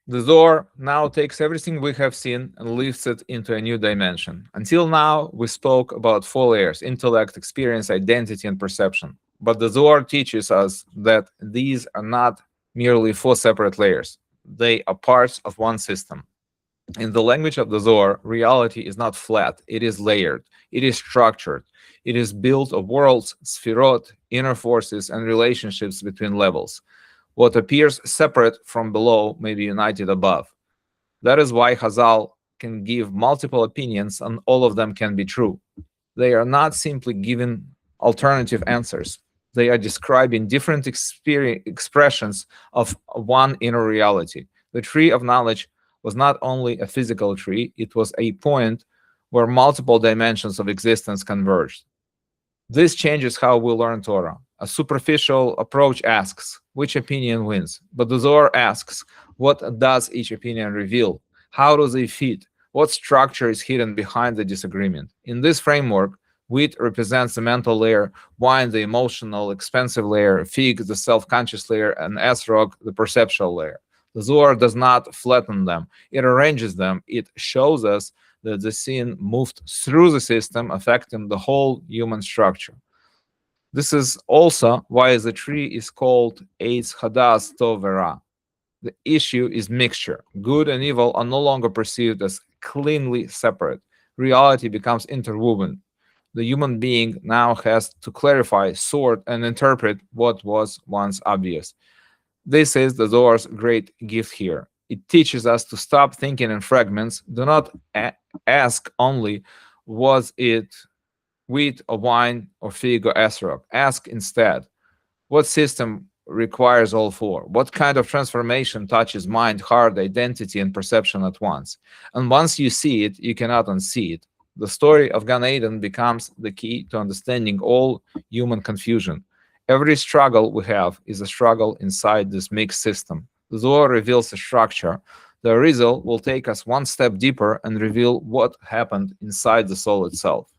The Zohar now takes everything we have seen and lifts it into a new dimension. Until now, we spoke about four layers: intellect, experience, identity, and perception. But the Zohar teaches us that these are not merely four separate layers, they are parts of one system. In the language of the Zohar, reality is not flat, it is layered, it is structured, it is built of worlds, sefirot, inner forces, and relationships between levels. What appears separate from below may be united above. That is why Chazal can give multiple opinions and all of them can be true. They are not simply giving alternative answers. They are describing different expressions of one inner reality. The tree of knowledge was not only a physical tree, it was a point where multiple dimensions of existence converged. This changes how we learn Torah. A superficial approach asks, which opinion wins? But the Zohar asks, what does each opinion reveal? How do they fit? What structure is hidden behind the disagreement? In this framework, wheat represents the mental layer, wine the emotional, expensive layer, fig the self-conscious layer, and Etrog the perceptual layer. The Zohar does not flatten them. It arranges them. It shows us that the sin moved through the system, affecting the whole human structure. This is also why the tree is called Eitz Hadas Tov Ra. The issue is mixture. Good and evil are no longer perceived as cleanly separate. Reality becomes interwoven. The human being now has to clarify, sort, and interpret what was once obvious. This is the Zohar's great gift here. It teaches us to stop thinking in fragments. Do not ask only, was it wheat or wine or fig or Etrog? Ask instead, what system requires all four? What kind of transformation touches mind, heart, identity, and perception at once? And once you see it, you cannot unsee it. The story of Gan Eden becomes the key to understanding all human confusion. Every struggle we have is a struggle inside this mixed system. The Zohar reveals the structure. The result will take us one step deeper and reveal what happened inside the soul itself.